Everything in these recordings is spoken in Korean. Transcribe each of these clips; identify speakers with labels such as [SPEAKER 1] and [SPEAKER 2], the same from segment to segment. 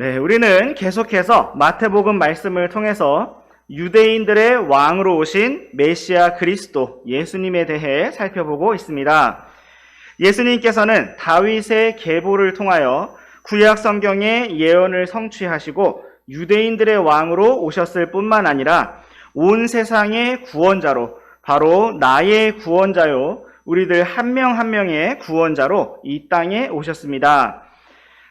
[SPEAKER 1] 네, 우리는 계속해서 마태복음 말씀을 통해서 유대인들의 왕으로 오신 메시아 그리스도 예수님에 대해 살펴보고 있습니다. 예수님께서는 다윗의 계보를 통하여 구약 성경의 예언을 성취하시고 유대인들의 왕으로 오셨을 뿐만 아니라 온 세상의 구원자로, 바로 나의 구원자요, 우리들 한 명 한 명의 구원자로 이 땅에 오셨습니다.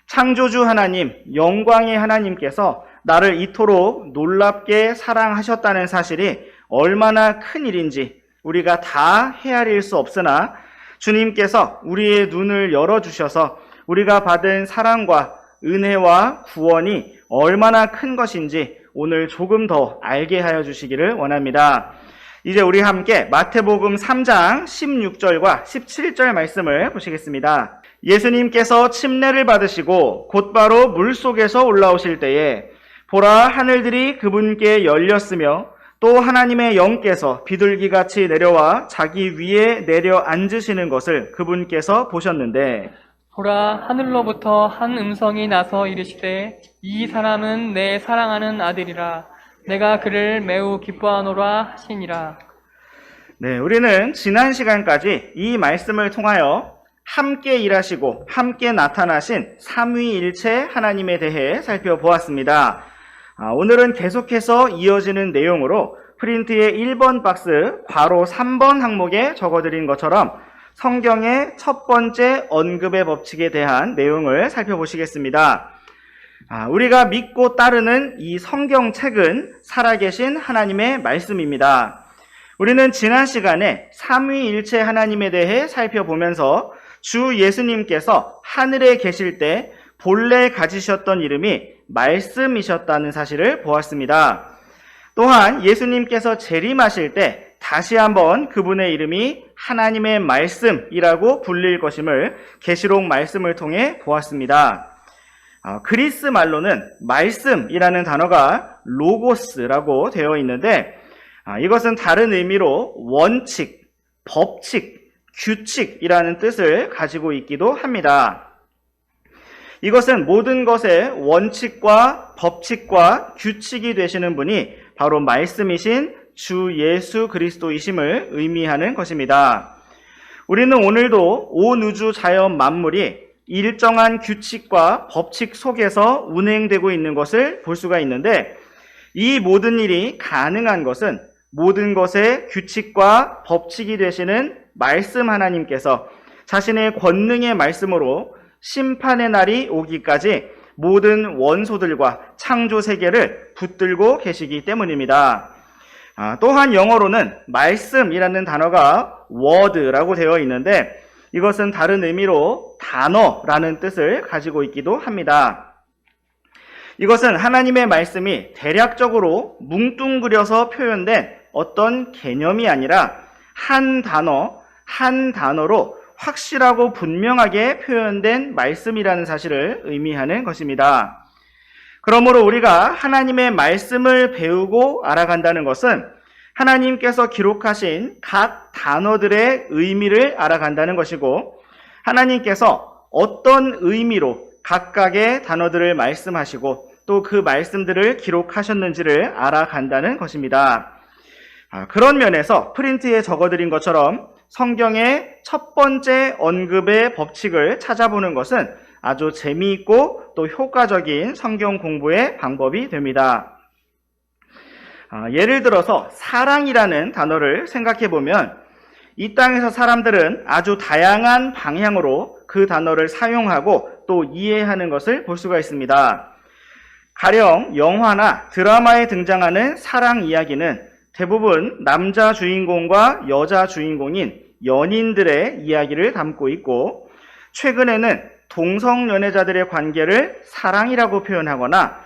[SPEAKER 1] 창조주 하나님, 영광의 하나님께서 나를 이토록 놀랍게 사랑하셨다는 사실이 얼마나 큰 일인지 우리가 다 헤아릴 수 없으나 주님께서 우리의 눈을 열어주셔서 우리가 받은 사랑과 은혜와 구원이 얼마나 큰 것인지 오늘 조금 더 알게 하여 주시기를 원합니다. 이제 우리 함께 마태복음 3장 16절과 17절 말씀을 보시겠습니다. 예수님께서 침례를 받으시고 곧바로 물속에서 올라오실 때에 보라, 하늘들이 그분께 열렸으며 또 하나님의 영께서 비둘기같이 내려와 자기 위에 내려 앉으시는 것을 그분께서 보셨는데,
[SPEAKER 2] 보라, 하늘로부터 한 음성이 나서 이르시되 이 사람은 내 사랑하는 아들이라, 내가 그를 매우 기뻐하노라 하시니라.
[SPEAKER 1] 네, 우리는 지난 시간까지 이 말씀을 통하여 함께 일하시고 함께 나타나신 삼위일체 하나님에 대해 살펴보았습니다. 오늘은 계속해서 이어지는 내용으로 프린트의 1번 박스 괄호 3번 항목에 적어드린 것처럼 성경의 첫 번째 언급의 법칙에 대한 내용을 살펴보시겠습니다. 우리가 믿고 따르는 이 성경책은 살아계신 하나님의 말씀입니다. 우리는 지난 시간에 삼위일체 하나님에 대해 살펴보면서 주 예수님께서 하늘에 계실 때 본래 가지셨던 이름이 말씀이셨다는 사실을 보았습니다. 또한 예수님께서 재림하실 때 다시 한번 그분의 이름이 하나님의 말씀이라고 불릴 것임을 계시록 말씀을 통해 보았습니다. 그리스 말로는 말씀이라는 단어가 로고스라고 되어 있는데 이것은 다른 의미로 원칙, 법칙, 규칙이라는 뜻을 가지고 있기도 합니다. 이것은 모든 것의 원칙과 법칙과 규칙이 되시는 분이 바로 말씀이신 주 예수 그리스도이심을 의미하는 것입니다. 우리는 오늘도 온 우주 자연 만물이 일정한 규칙과 법칙 속에서 운행되고 있는 것을 볼 수가 있는데, 이 모든 일이 가능한 것은 모든 것의 규칙과 법칙이 되시는 말씀 하나님께서 자신의 권능의 말씀으로 심판의 날이 오기까지 모든 원소들과 창조 세계를 붙들고 계시기 때문입니다. 또한 영어로는 말씀이라는 단어가 word라고 되어 있는데 이것은 다른 의미로 단어라는 뜻을 가지고 있기도 합니다. 이것은 하나님의 말씀이 대략적으로 뭉뚱그려서 표현된 어떤 개념이 아니라 한 단어로 확실하고 분명하게 표현된 말씀이라는 사실을 의미하는 것입니다. 그러므로 우리가 하나님의 말씀을 배우고 알아간다는 것은 하나님께서 기록하신 각 단어들의 의미를 알아간다는 것이고, 하나님께서 어떤 의미로 각각의 단어들을 말씀하시고 또 그 말씀들을 기록하셨는지를 알아간다는 것입니다. 그런 면에서 프린트에 적어드린 것처럼 성경의 첫 번째 언급의 법칙을 찾아보는 것은 아주 재미있고 또 효과적인 성경 공부의 방법이 됩니다. 예를 들어서 사랑이라는 단어를 생각해 보면 이 땅에서 사람들은 아주 다양한 방향으로 그 단어를 사용하고 또 이해하는 것을 볼 수가 있습니다. 가령 영화나 드라마에 등장하는 사랑 이야기는 대부분 남자 주인공과 여자 주인공인 연인들의 이야기를 담고 있고, 최근에는 동성 연애자들의 관계를 사랑이라고 표현하거나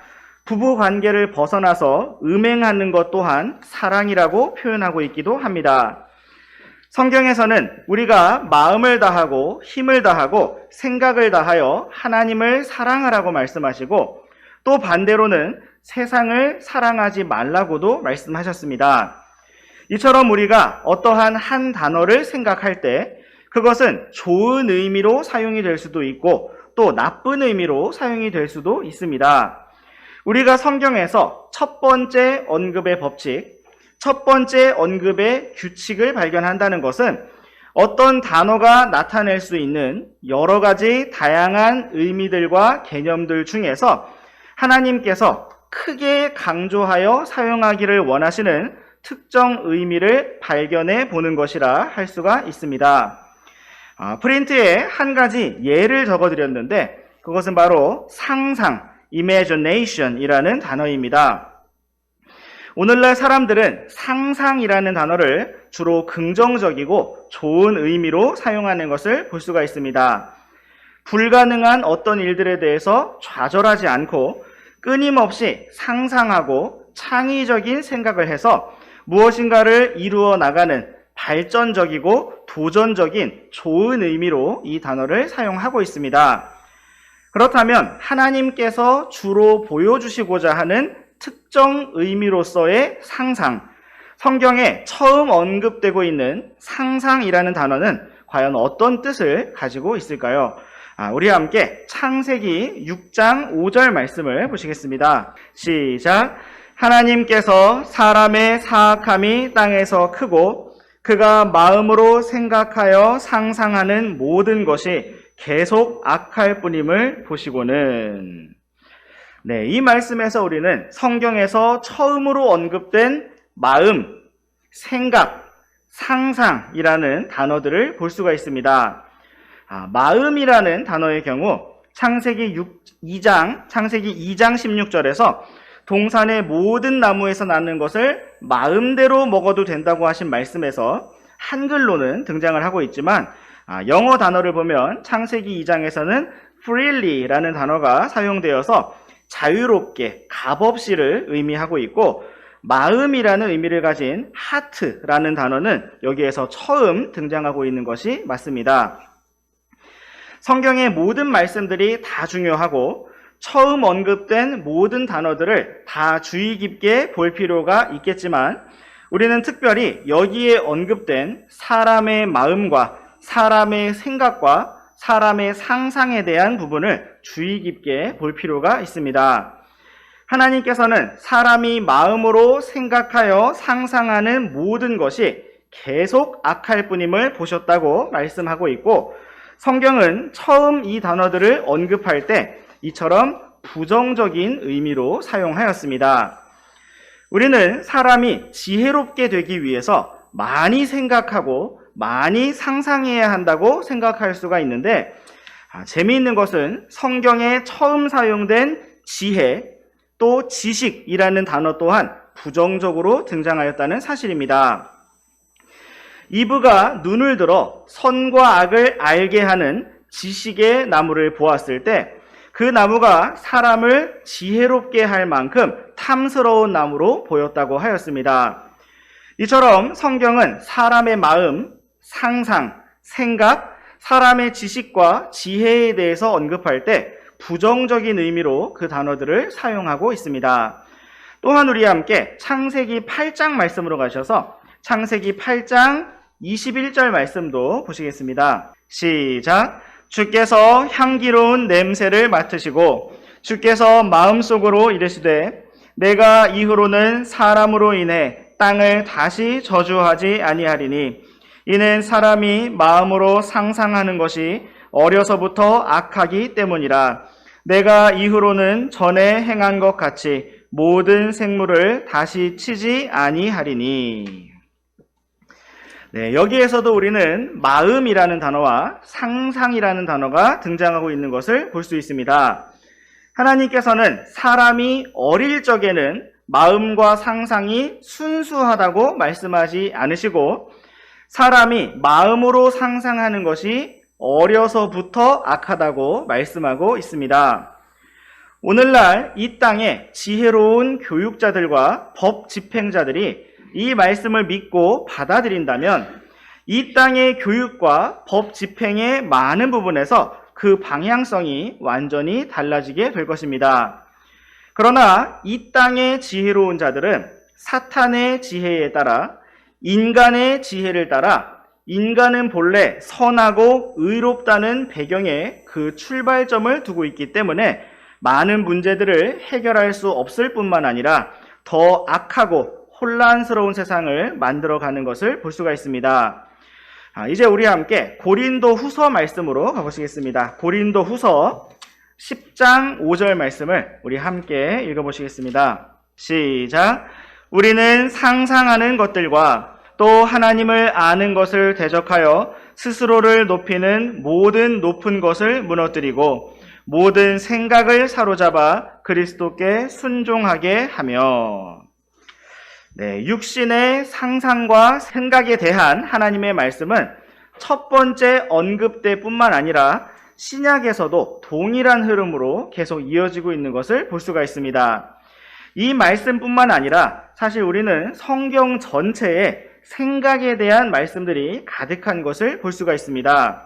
[SPEAKER 1] 부부 관계를 벗어나서 음행하는 것 또한 사랑이라고 표현하고 있기도 합니다. 성경에서는 우리가 마음을 다하고 힘을 다하고 생각을 다하여 하나님을 사랑하라고 말씀하시고, 또 반대로는 세상을 사랑하지 말라고도 말씀하셨습니다. 이처럼 우리가 어떠한 한 단어를 생각할 때 그것은 좋은 의미로 사용이 될 수도 있고 또 나쁜 의미로 사용이 될 수도 있습니다. 우리가 성경에서 첫 번째 언급의 법칙, 첫 번째 언급의 규칙을 발견한다는 것은 어떤 단어가 나타낼 수 있는 여러 가지 다양한 의미들과 개념들 중에서 하나님께서 크게 강조하여 사용하기를 원하시는 특정 의미를 발견해 보는 것이라 할 수가 있습니다. 프린트에 한 가지 예를 적어드렸는데 그것은 바로 상상, imagination이라는 단어입니다. 오늘날 사람들은 상상이라는 단어를 주로 긍정적이고 좋은 의미로 사용하는 것을 볼 수가 있습니다. 불가능한 어떤 일들에 대해서 좌절하지 않고 끊임없이 상상하고 창의적인 생각을 해서 무엇인가를 이루어 나가는 발전적이고 도전적인 좋은 의미로 이 단어를 사용하고 있습니다. 그렇다면 하나님께서 주로 보여주시고자 하는 특정 의미로서의 상상, 성경에 처음 언급되고 있는 상상이라는 단어는 과연 어떤 뜻을 가지고 있을까요? 우리 함께 창세기 6장 5절 말씀을 보시겠습니다. 시작. 하나님께서 사람의 사악함이 땅에서 크고 그가 마음으로 생각하여 상상하는 모든 것이 계속 악할 뿐임을 보시고는. 네, 이 말씀에서 우리는 성경에서 처음으로 언급된 마음, 생각, 상상이라는 단어들을 볼 수가 있습니다. 마음이라는 단어의 경우 창세기 2장 16절에서 동산의 모든 나무에서 나는 것을 마음대로 먹어도 된다고 하신 말씀에서 한글로는 등장을 하고 있지만 영어 단어를 보면 창세기 2장에서는 freely라는 단어가 사용되어서 자유롭게, 값없이를 의미하고 있고 마음이라는 의미를 가진 heart라는 단어는 여기에서 처음 등장하고 있는 것이 맞습니다. 성경의 모든 말씀들이 다 중요하고 처음 언급된 모든 단어들을 다 주의 깊게 볼 필요가 있겠지만 우리는 특별히 여기에 언급된 사람의 마음과 사람의 생각과 사람의 상상에 대한 부분을 주의 깊게 볼 필요가 있습니다. 하나님께서는 사람이 마음으로 생각하여 상상하는 모든 것이 계속 악할 뿐임을 보셨다고 말씀하고 있고 성경은 처음 이 단어들을 언급할 때 이처럼 부정적인 의미로 사용하였습니다. 우리는 사람이 지혜롭게 되기 위해서 많이 생각하고 많이 상상해야 한다고 생각할 수가 있는데 재미있는 것은 성경에 처음 사용된 지혜 또 지식이라는 단어 또한 부정적으로 등장하였다는 사실입니다. 이브가 눈을 들어 선과 악을 알게 하는 지식의 나무를 보았을 때 그 나무가 사람을 지혜롭게 할 만큼 탐스러운 나무로 보였다고 하였습니다. 이처럼 성경은 사람의 마음, 상상, 생각, 사람의 지식과 지혜에 대해서 언급할 때 부정적인 의미로 그 단어들을 사용하고 있습니다. 또한 우리 함께 창세기 8장 말씀으로 가셔서 창세기 8장 21절 말씀도 보시겠습니다. 시작. 주께서 향기로운 냄새를 맡으시고 주께서 마음속으로 이르시되 내가 이후로는 사람으로 인해 땅을 다시 저주하지 아니하리니 이는 사람이 마음으로 상상하는 것이 어려서부터 악하기 때문이라. 내가 이후로는 전에 행한 것 같이 모든 생물을 다시 치지 아니하리니. 네, 여기에서도 우리는 마음이라는 단어와 상상이라는 단어가 등장하고 있는 것을 볼 수 있습니다. 하나님께서는 사람이 어릴 적에는 마음과 상상이 순수하다고 말씀하지 않으시고 사람이 마음으로 상상하는 것이 어려서부터 악하다고 말씀하고 있습니다. 오늘날 이 땅에 지혜로운 교육자들과 법 집행자들이 이 말씀을 믿고 받아들인다면 이 땅의 교육과 법 집행의 많은 부분에서 그 방향성이 완전히 달라지게 될 것입니다. 그러나 이 땅의 지혜로운 자들은 사탄의 지혜에 따라 인간의 지혜를 따라 인간은 본래 선하고 의롭다는 배경에 그 출발점을 두고 있기 때문에 많은 문제들을 해결할 수 없을 뿐만 아니라 더 악하고 혼란스러운 세상을 만들어가는 것을 볼 수가 있습니다. 이제 우리 함께 고린도 후서 말씀으로 가보시겠습니다. 고린도 후서 10장 5절 말씀을 우리 함께 읽어보시겠습니다. 시작. 우리는 상상하는 것들과 또 하나님을 아는 것을 대적하여 스스로를 높이는 모든 높은 것을 무너뜨리고 모든 생각을 사로잡아 그리스도께 순종하게 하며. 육신의 상상과 생각에 대한 하나님의 말씀은 첫 번째 언급 때뿐만 아니라 신약에서도 동일한 흐름으로 계속 이어지고 있는 것을 볼 수가 있습니다. 이 말씀뿐만 아니라 사실 우리는 성경 전체에 생각에 대한 말씀들이 가득한 것을 볼 수가 있습니다.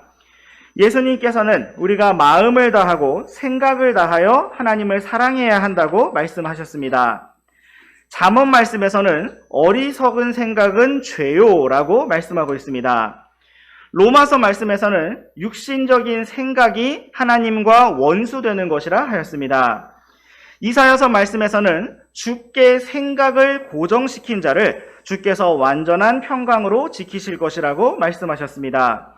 [SPEAKER 1] 예수님께서는 우리가 마음을 다하고 생각을 다하여 하나님을 사랑해야 한다고 말씀하셨습니다. 잠언 말씀에서는 어리석은 생각은 죄요라고 말씀하고 있습니다. 로마서 말씀에서는 육신적인 생각이 하나님과 원수되는 것이라 하였습니다. 이사야서 말씀에서는 주께 생각을 고정시킨 자를 주께서 완전한 평강으로 지키실 것이라고 말씀하셨습니다.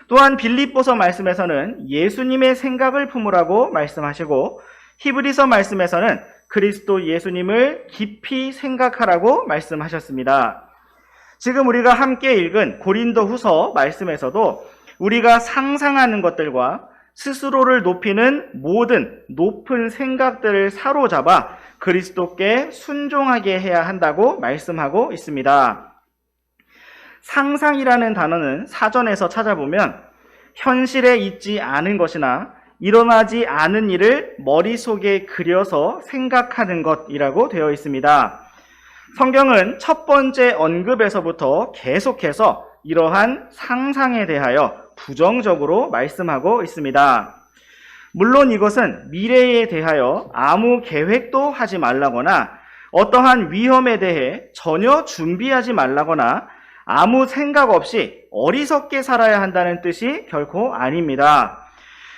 [SPEAKER 1] 또한 빌립보서 말씀에서는 예수님의 생각을 품으라고 말씀하시고 히브리서 말씀에서는 그리스도 예수님을 깊이 생각하라고 말씀하셨습니다. 지금 우리가 함께 읽은 고린도 후서 말씀에서도 우리가 상상하는 것들과 스스로를 높이는 모든 높은 생각들을 사로잡아 그리스도께 순종하게 해야 한다고 말씀하고 있습니다. 상상이라는 단어는 사전에서 찾아보면 현실에 있지 않은 것이나 일어나지 않은 일을 머릿속에 그려서 생각하는 것이라고 되어 있습니다. 성경은 첫 번째 언급에서부터 계속해서 이러한 상상에 대하여 부정적으로 말씀하고 있습니다. 물론 이것은 미래에 대하여 아무 계획도 하지 말라거나 어떠한 위험에 대해 전혀 준비하지 말라거나 아무 생각 없이 어리석게 살아야 한다는 뜻이 결코 아닙니다.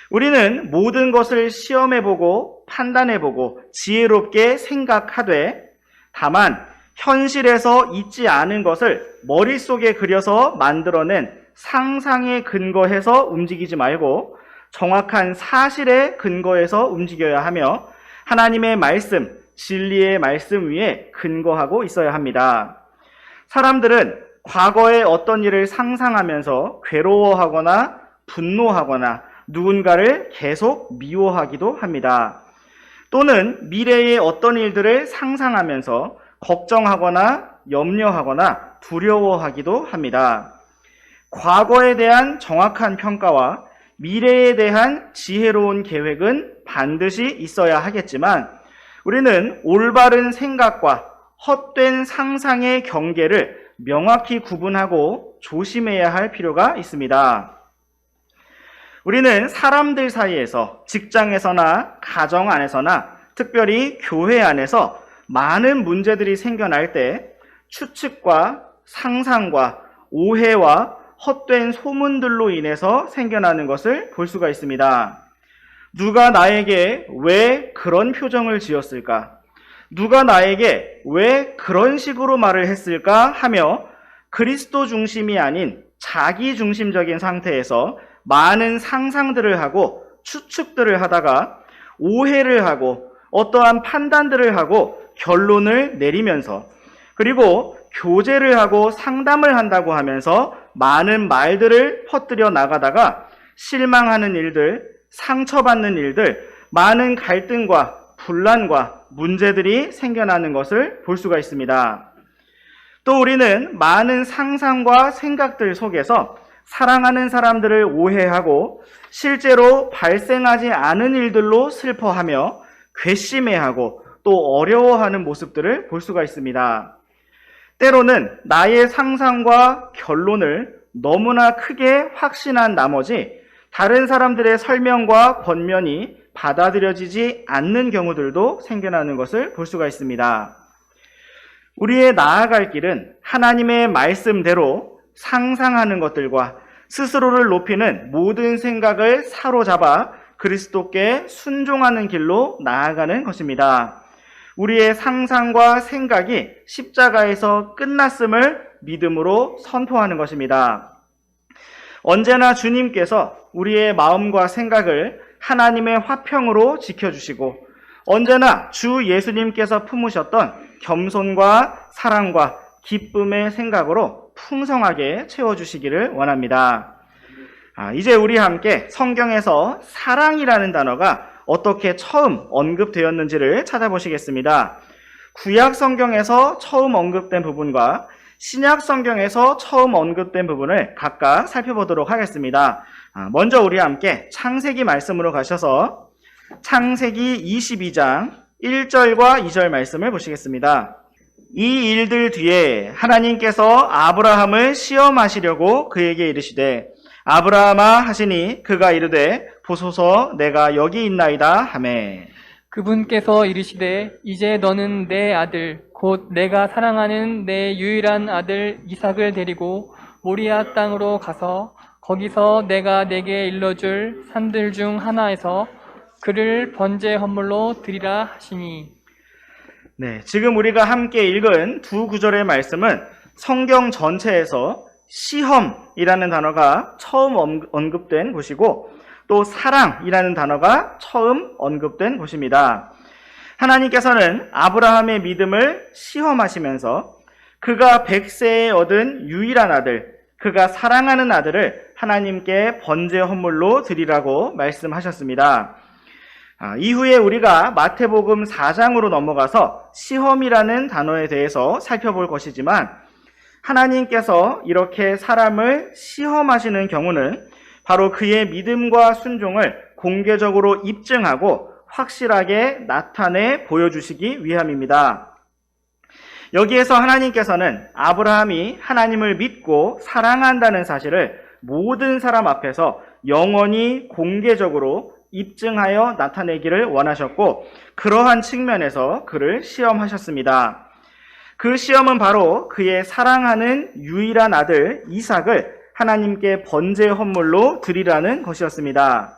[SPEAKER 1] 우리는 모든 것을 시험해보고 판단해보고 지혜롭게 생각하되 다만 현실에서 있지 않은 것을 머릿속에 그려서 만들어낸 상상에 근거해서 움직이지 말고 정확한 사실에 근거해서 움직여야 하며 하나님의 말씀, 진리의 말씀 위에 근거하고 있어야 합니다. 사람들은 과거의 어떤 일을 상상하면서 괴로워하거나 분노하거나 누군가를 계속 미워하기도 합니다. 또는 미래의 어떤 일들을 상상하면서 걱정하거나 염려하거나 두려워하기도 합니다. 과거에 대한 정확한 평가와 미래에 대한 지혜로운 계획은 반드시 있어야 하겠지만 우리는 올바른 생각과 헛된 상상의 경계를 명확히 구분하고 조심해야 할 필요가 있습니다. 우리는 사람들 사이에서 직장에서나 가정 안에서나 특별히 교회 안에서 많은 문제들이 생겨날 때 추측과 상상과 오해와 헛된 소문들로 인해서 생겨나는 것을 볼 수가 있습니다. 누가 나에게 왜 그런 표정을 지었을까? 누가 나에게 왜 그런 식으로 말을 했을까? 하며 그리스도 중심이 아닌 자기 중심적인 상태에서 많은 상상들을 하고 추측들을 하다가 오해를 하고 어떠한 판단들을 하고 결론을 내리면서 그리고 교제를 하고 상담을 한다고 하면서 많은 말들을 퍼뜨려 나가다가 실망하는 일들, 상처받는 일들, 많은 갈등과 분란과 문제들이 생겨나는 것을 볼 수가 있습니다. 또 우리는 많은 상상과 생각들 속에서 사랑하는 사람들을 오해하고 실제로 발생하지 않은 일들로 슬퍼하며 괘씸해하고 또 어려워하는 모습들을 볼 수가 있습니다. 때로는 나의 상상과 결론을 너무나 크게 확신한 나머지 다른 사람들의 설명과 권면이 받아들여지지 않는 경우들도 생겨나는 것을 볼 수가 있습니다. 우리의 나아갈 길은 하나님의 말씀대로 상상하는 것들과 스스로를 높이는 모든 생각을 사로잡아 그리스도께 순종하는 길로 나아가는 것입니다. 우리의 상상과 생각이 십자가에서 끝났음을 믿음으로 선포하는 것입니다. 언제나 주님께서 우리의 마음과 생각을 하나님의 화평으로 지켜주시고 언제나 주 예수님께서 품으셨던 겸손과 사랑과 기쁨의 생각으로 풍성하게 채워주시기를 원합니다. 이제 우리 함께 성경에서 사랑이라는 단어가 어떻게 처음 언급되었는지를 찾아보시겠습니다. 구약 성경에서 처음 언급된 부분과 신약 성경에서 처음 언급된 부분을 각각 살펴보도록 하겠습니다. 먼저 우리 함께 창세기 말씀으로 가셔서 창세기 22장 1절과 2절 말씀을 보시겠습니다. 이 일들 뒤에 하나님께서 아브라함을 시험하시려고 그에게 이르시되 아브라함아 하시니 그가 이르되 보소서 내가 여기 있나이다 하매
[SPEAKER 2] 그분께서 이르시되 이제 너는 내 아들 곧 내가 사랑하는 내 유일한 아들 이삭을 데리고 모리아 땅으로 가서 거기서 내가 내게 일러줄 산들 중 하나에서 그를 번제 헌물로 드리라 하시니.
[SPEAKER 1] 네, 지금 우리가 함께 읽은 두 구절의 말씀은 성경 전체에서 시험이라는 단어가 처음 언급된 곳이고 또 사랑이라는 단어가 처음 언급된 곳입니다. 하나님께서는 아브라함의 믿음을 시험하시면서 그가 100세에 얻은 유일한 아들, 그가 사랑하는 아들을 하나님께 번제 헌물로 드리라고 말씀하셨습니다. 이후에 우리가 마태복음 4장으로 넘어가서 시험이라는 단어에 대해서 살펴볼 것이지만 하나님께서 이렇게 사람을 시험하시는 경우는 바로 그의 믿음과 순종을 공개적으로 입증하고 확실하게 나타내 보여주시기 위함입니다. 여기에서 하나님께서는 아브라함이 하나님을 믿고 사랑한다는 사실을 모든 사람 앞에서 영원히 공개적으로 입증하여 나타내기를 원하셨고 그러한 측면에서 그를 시험하셨습니다. 그 시험은 바로 그의 사랑하는 유일한 아들 이삭을 하나님께 번제 헌물로 드리라는 것이었습니다.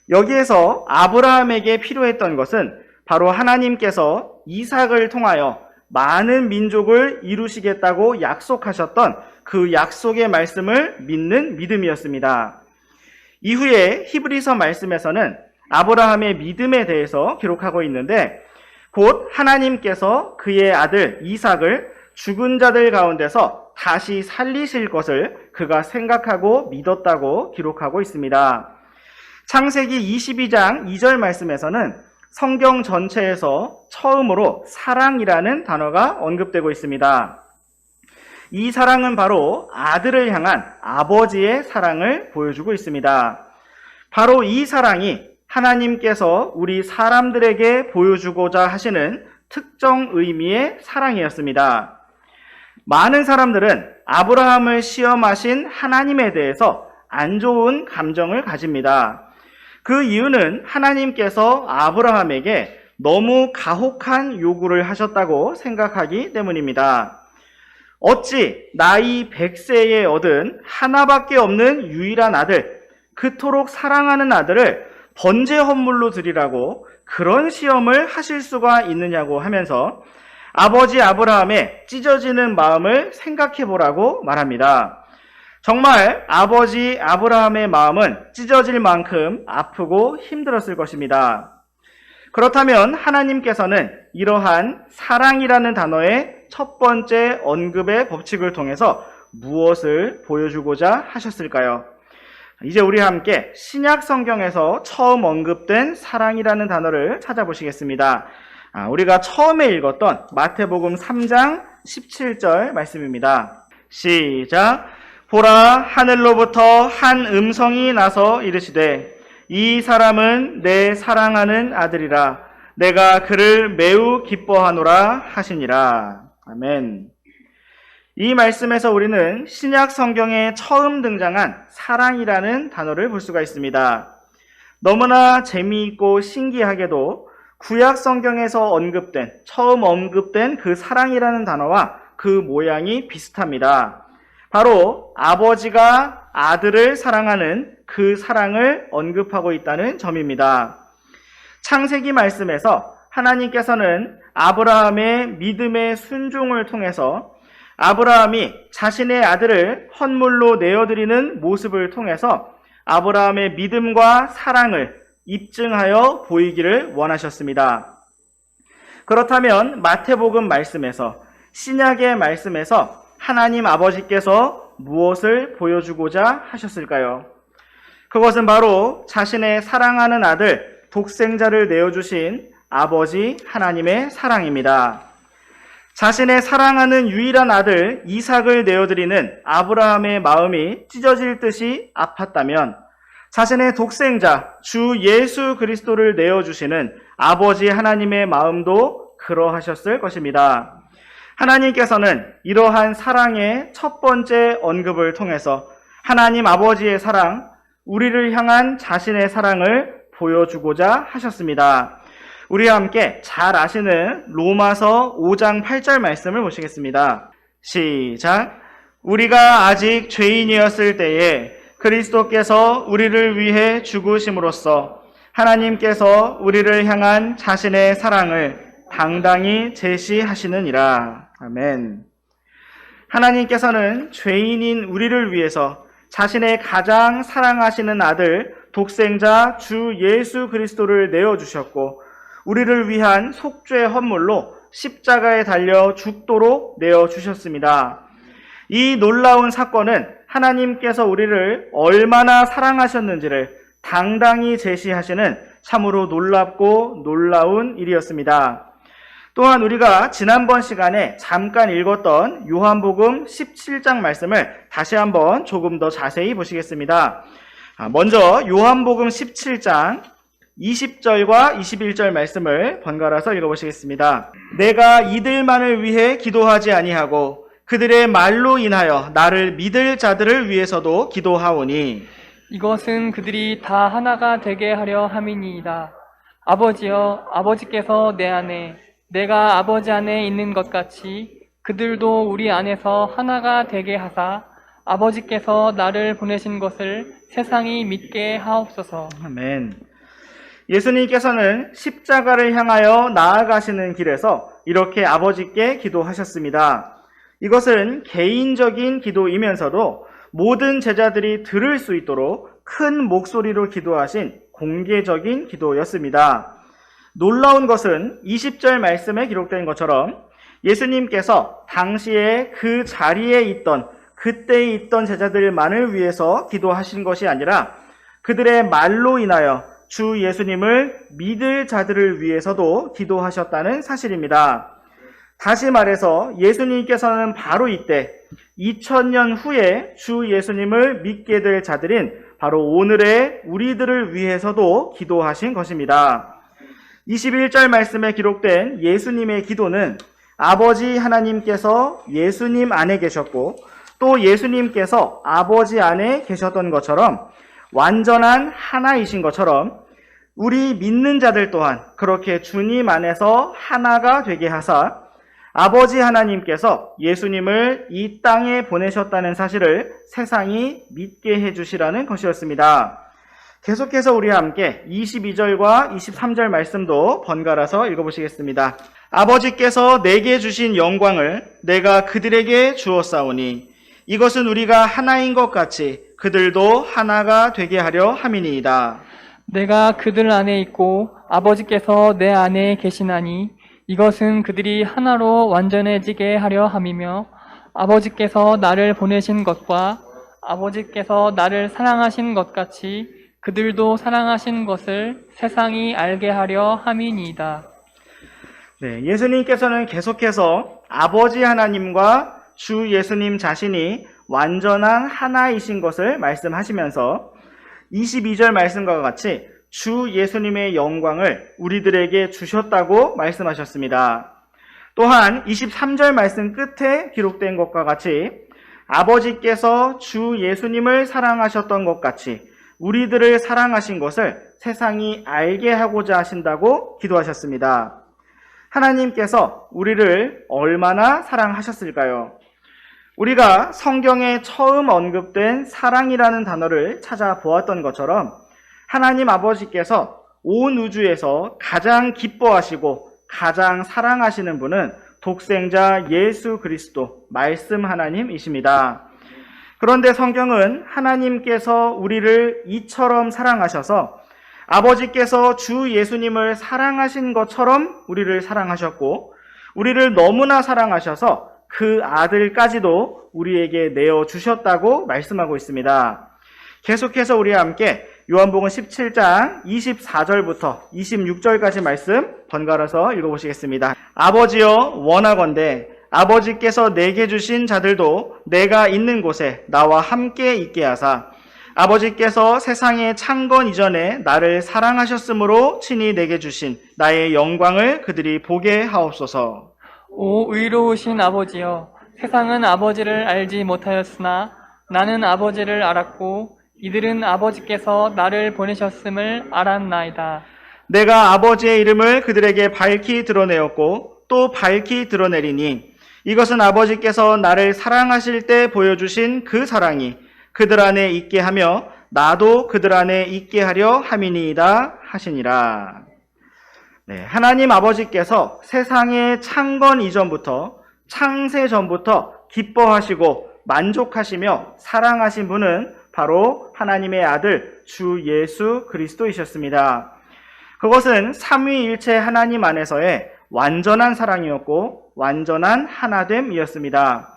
[SPEAKER 1] 여기에서 아브라함에게 필요했던 것은 바로 하나님께서 이삭을 통하여 많은 민족을 이루시겠다고 약속하셨던 그 약속의 말씀을 믿는 믿음이었습니다. 이후에 히브리서 말씀에서는 아브라함의 믿음에 대해서 기록하고 있는데 곧 하나님께서 그의 아들 이삭을 죽은 자들 가운데서 다시 살리실 것을 그가 생각하고 믿었다고 기록하고 있습니다. 창세기 22장 2절 말씀에서는 성경 전체에서 처음으로 사랑이라는 단어가 언급되고 있습니다. 이 사랑은 바로 아들을 향한 아버지의 사랑을 보여주고 있습니다. 바로 이 사랑이 하나님께서 우리 사람들에게 보여주고자 하시는 특정 의미의 사랑이었습니다. 많은 사람들은 아브라함을 시험하신 하나님에 대해서 안 좋은 감정을 가집니다. 그 이유는 하나님께서 아브라함에게 너무 가혹한 요구를 하셨다고 생각하기 때문입니다. 어찌 나이 100세에 얻은 하나밖에 없는 유일한 아들, 그토록 사랑하는 아들을 번제 헌물로 드리라고 그런 시험을 하실 수가 있느냐고 하면서 아버지 아브라함의 찢어지는 마음을 생각해 보라고 말합니다. 정말 아버지 아브라함의 마음은 찢어질 만큼 아프고 힘들었을 것입니다. 그렇다면 하나님께서는 이러한 사랑이라는 단어의 첫 번째 언급의 법칙을 통해서 무엇을 보여주고자 하셨을까요? 이제 우리 함께 신약 성경에서 처음 언급된 사랑이라는 단어를 찾아보시겠습니다. 우리가 처음에 읽었던 마태복음 3장 17절 말씀입니다. 시작. 보라, 하늘로부터 한 음성이 나서 이르시되 이 사람은 내 사랑하는 아들이라 내가 그를 매우 기뻐하노라 하시니라. 아멘. 이 말씀에서 우리는 신약 성경에 처음 등장한 사랑이라는 단어를 볼 수가 있습니다. 너무나 재미있고 신기하게도 구약 성경에서 처음 언급된 그 사랑이라는 단어와 그 모양이 비슷합니다. 바로 아버지가 아들을 사랑하는 그 사랑을 언급하고 있다는 점입니다. 창세기 말씀에서 하나님께서는 아브라함의 믿음의 순종을 통해서 아브라함이 자신의 아들을 헌물로 내어드리는 모습을 통해서 아브라함의 믿음과 사랑을 입증하여 보이기를 원하셨습니다. 그렇다면 마태복음 말씀에서, 신약의 말씀에서 하나님 아버지께서 무엇을 보여주고자 하셨을까요? 그것은 바로 자신의 사랑하는 아들 독생자를 내어주신 아버지 하나님의 사랑입니다. 자신의 사랑하는 유일한 아들 이삭을 내어드리는 아브라함의 마음이 찢어질 듯이 아팠다면 자신의 독생자 주 예수 그리스도를 내어주시는 아버지 하나님의 마음도 그러하셨을 것입니다. 하나님께서는 이러한 사랑의 첫 번째 언급을 통해서 하나님 아버지의 사랑, 우리를 향한 자신의 사랑을 보여주고자 하셨습니다. 우리와 함께 잘 아시는 로마서 5장 8절 말씀을 보시겠습니다. 시작. 우리가 아직 죄인이었을 때에 그리스도께서 우리를 위해 죽으심으로써 하나님께서 우리를 향한 자신의 사랑을 당당히 제시하시느니라. 아멘. 하나님께서는 죄인인 우리를 위해서 자신의 가장 사랑하시는 아들 독생자 주 예수 그리스도를 내어주셨고 우리를 위한 속죄 헌물로 십자가에 달려 죽도록 내어주셨습니다. 이 놀라운 사건은 하나님께서 우리를 얼마나 사랑하셨는지를 당당히 제시하시는 참으로 놀랍고 놀라운 일이었습니다. 또한 우리가 지난번 시간에 잠깐 읽었던 요한복음 17장 말씀을 다시 한번 조금 더 자세히 보시겠습니다. 먼저 요한복음 17장 20절과 21절 말씀을 번갈아서 읽어보시겠습니다. 내가 이들만을 위해 기도하지 아니하고 그들의 말로 인하여 나를 믿을 자들을 위해서도 기도하오니
[SPEAKER 2] 이것은 그들이 다 하나가 되게 하려 함이니이다. 아버지여, 아버지께서 내 안에, 내가 아버지 안에 있는 것 같이 그들도 우리 안에서 하나가 되게 하사 아버지께서 나를 보내신 것을 세상이 믿게 하옵소서.
[SPEAKER 1] 아멘. 예수님께서는 십자가를 향하여 나아가시는 길에서 이렇게 아버지께 기도하셨습니다. 이것은 개인적인 기도이면서도 모든 제자들이 들을 수 있도록 큰 목소리로 기도하신 공개적인 기도였습니다. 놀라운 것은 20절 말씀에 기록된 것처럼 예수님께서 당시에 그 자리에 있던 그때에 있던 제자들만을 위해서 기도하신 것이 아니라 그들의 말로 인하여 주 예수님을 믿을 자들을 위해서도 기도하셨다는 사실입니다. 다시 말해서 예수님께서는 바로 이때 2000년 후에 주 예수님을 믿게 될 자들인 바로 오늘의 우리들을 위해서도 기도하신 것입니다. 21절 말씀에 기록된 예수님의 기도는 아버지 하나님께서 예수님 안에 계셨고 또 예수님께서 아버지 안에 계셨던 것처럼 완전한 하나이신 것처럼 우리 믿는 자들 또한 그렇게 주님 안에서 하나가 되게 하사 아버지 하나님께서 예수님을 이 땅에 보내셨다는 사실을 세상이 믿게 해주시라는 것이었습니다. 계속해서 우리와 함께 22절과 23절 말씀도 번갈아서 읽어보시겠습니다. 아버지께서 내게 주신 영광을 내가 그들에게 주었사오니 이것은 우리가 하나인 것 같이 그들도 하나가 되게 하려 함이니이다.
[SPEAKER 2] 내가 그들 안에 있고 아버지께서 내 안에 계시나니 이것은 그들이 하나로 완전해지게 하려 함이며 아버지께서 나를 보내신 것과 아버지께서 나를 사랑하신 것 같이 그들도 사랑하신 것을 세상이 알게 하려 함이니이다.
[SPEAKER 1] 네, 예수님께서는 계속해서 아버지 하나님과 주 예수님 자신이 완전한 하나이신 것을 말씀하시면서 22절 말씀과 같이 주 예수님의 영광을 우리들에게 주셨다고 말씀하셨습니다. 또한 23절 말씀 끝에 기록된 것과 같이 아버지께서 주 예수님을 사랑하셨던 것 같이 우리들을 사랑하신 것을 세상이 알게 하고자 하신다고 기도하셨습니다. 하나님께서 우리를 얼마나 사랑하셨을까요? 우리가 성경에 처음 언급된 사랑이라는 단어를 찾아보았던 것처럼 하나님 아버지께서 온 우주에서 가장 기뻐하시고 가장 사랑하시는 분은 독생자 예수 그리스도, 말씀 하나님이십니다. 그런데 성경은 하나님께서 우리를 이처럼 사랑하셔서 아버지께서 주 예수님을 사랑하신 것처럼 우리를 사랑하셨고 우리를 너무나 사랑하셔서 그 아들까지도 우리에게 내어주셨다고 말씀하고 있습니다. 계속해서 우리와 함께 요한복음 17장 24절부터 26절까지 말씀 번갈아서 읽어보시겠습니다. 아버지여 원하건대 아버지께서 내게 주신 자들도 내가 있는 곳에 나와 함께 있게 하사 아버지께서 세상의 창건 이전에 나를 사랑하셨으므로 친히 내게 주신 나의 영광을 그들이 보게 하옵소서.
[SPEAKER 2] 오 의로우신 아버지여, 세상은 아버지를 알지 못하였으나 나는 아버지를 알았고 이들은 아버지께서 나를 보내셨음을 알았나이다.
[SPEAKER 1] 내가 아버지의 이름을 그들에게 밝히 드러내었고 또 밝히 드러내리니 이것은 아버지께서 나를 사랑하실 때 보여주신 그 사랑이 그들 안에 있게 하며 나도 그들 안에 있게 하려 함이니이다 하시니라. 네, 하나님 아버지께서 세상의 창건 이전부터 창세 전부터 기뻐하시고 만족하시며 사랑하신 분은 바로 하나님의 아들 주 예수 그리스도이셨습니다. 그것은 삼위일체 하나님 안에서의 완전한 사랑이었고 완전한 하나됨이었습니다.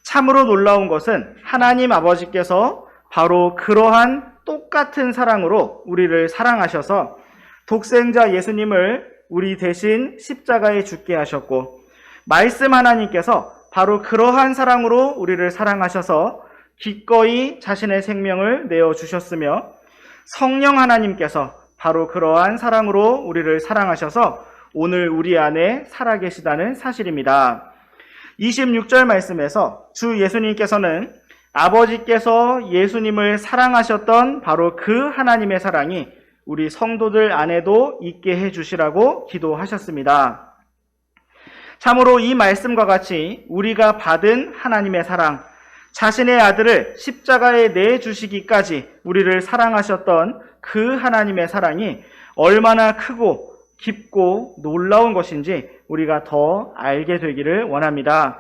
[SPEAKER 1] 참으로 놀라운 것은 하나님 아버지께서 바로 그러한 똑같은 사랑으로 우리를 사랑하셔서 독생자 예수님을 우리 대신 십자가에 죽게 하셨고 말씀 하나님께서 바로 그러한 사랑으로 우리를 사랑하셔서 기꺼이 자신의 생명을 내어주셨으며 성령 하나님께서 바로 그러한 사랑으로 우리를 사랑하셔서 오늘 우리 안에 살아계시다는 사실입니다. 26절 말씀에서 주 예수님께서는 아버지께서 예수님을 사랑하셨던 바로 그 하나님의 사랑이 우리 성도들 안에도 있게 해주시라고 기도하셨습니다. 참으로 이 말씀과 같이 우리가 받은 하나님의 사랑, 자신의 아들을 십자가에 내주시기까지 우리를 사랑하셨던 그 하나님의 사랑이 얼마나 크고 깊고 놀라운 것인지 우리가 더 알게 되기를 원합니다.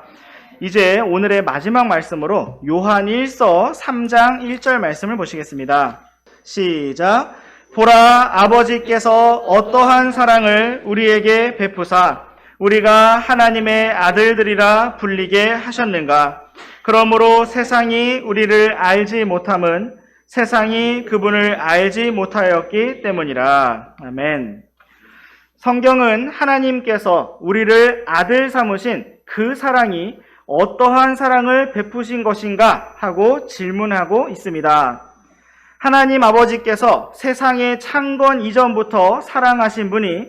[SPEAKER 1] 이제 오늘의 마지막 말씀으로 요한 1서 3장 1절 말씀을 보시겠습니다. 시작. 보라, 아버지께서 어떠한 사랑을 우리에게 베푸사 우리가 하나님의 아들들이라 불리게 하셨는가. 그러므로 세상이 우리를 알지 못함은 세상이 그분을 알지 못하였기 때문이라. 아멘. 성경은 하나님께서 우리를 아들 삼으신 그 사랑이 어떠한 사랑을 베푸신 것인가 하고 질문하고 있습니다. 하나님 아버지께서 세상의 창건 이전부터 사랑하신 분이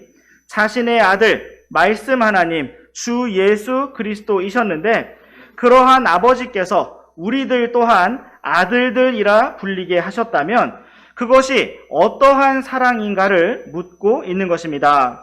[SPEAKER 1] 자신의 아들, 말씀 하나님, 주 예수 그리스도이셨는데 그러한 아버지께서 우리들 또한 아들들이라 불리게 하셨다면 그것이 어떠한 사랑인가를 묻고 있는 것입니다.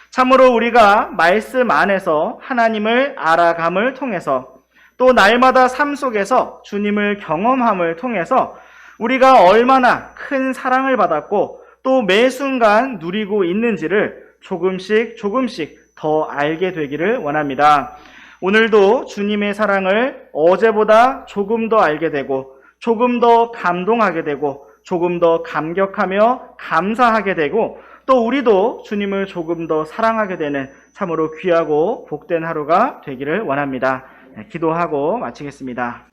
[SPEAKER 1] 참으로 우리가 말씀 안에서 하나님을 알아감을 통해서 또 날마다 삶 속에서 주님을 경험함을 통해서 우리가 얼마나 큰 사랑을 받았고 또 매 순간 누리고 있는지를 조금씩 더 알게 되기를 원합니다. 오늘도 주님의 사랑을 어제보다 조금 더 알게 되고 조금 더 감동하게 되고 조금 더 감격하며 감사하게 되고 또 우리도 주님을 조금 더 사랑하게 되는 참으로 귀하고 복된 하루가 되기를 원합니다. 기도하고 마치겠습니다.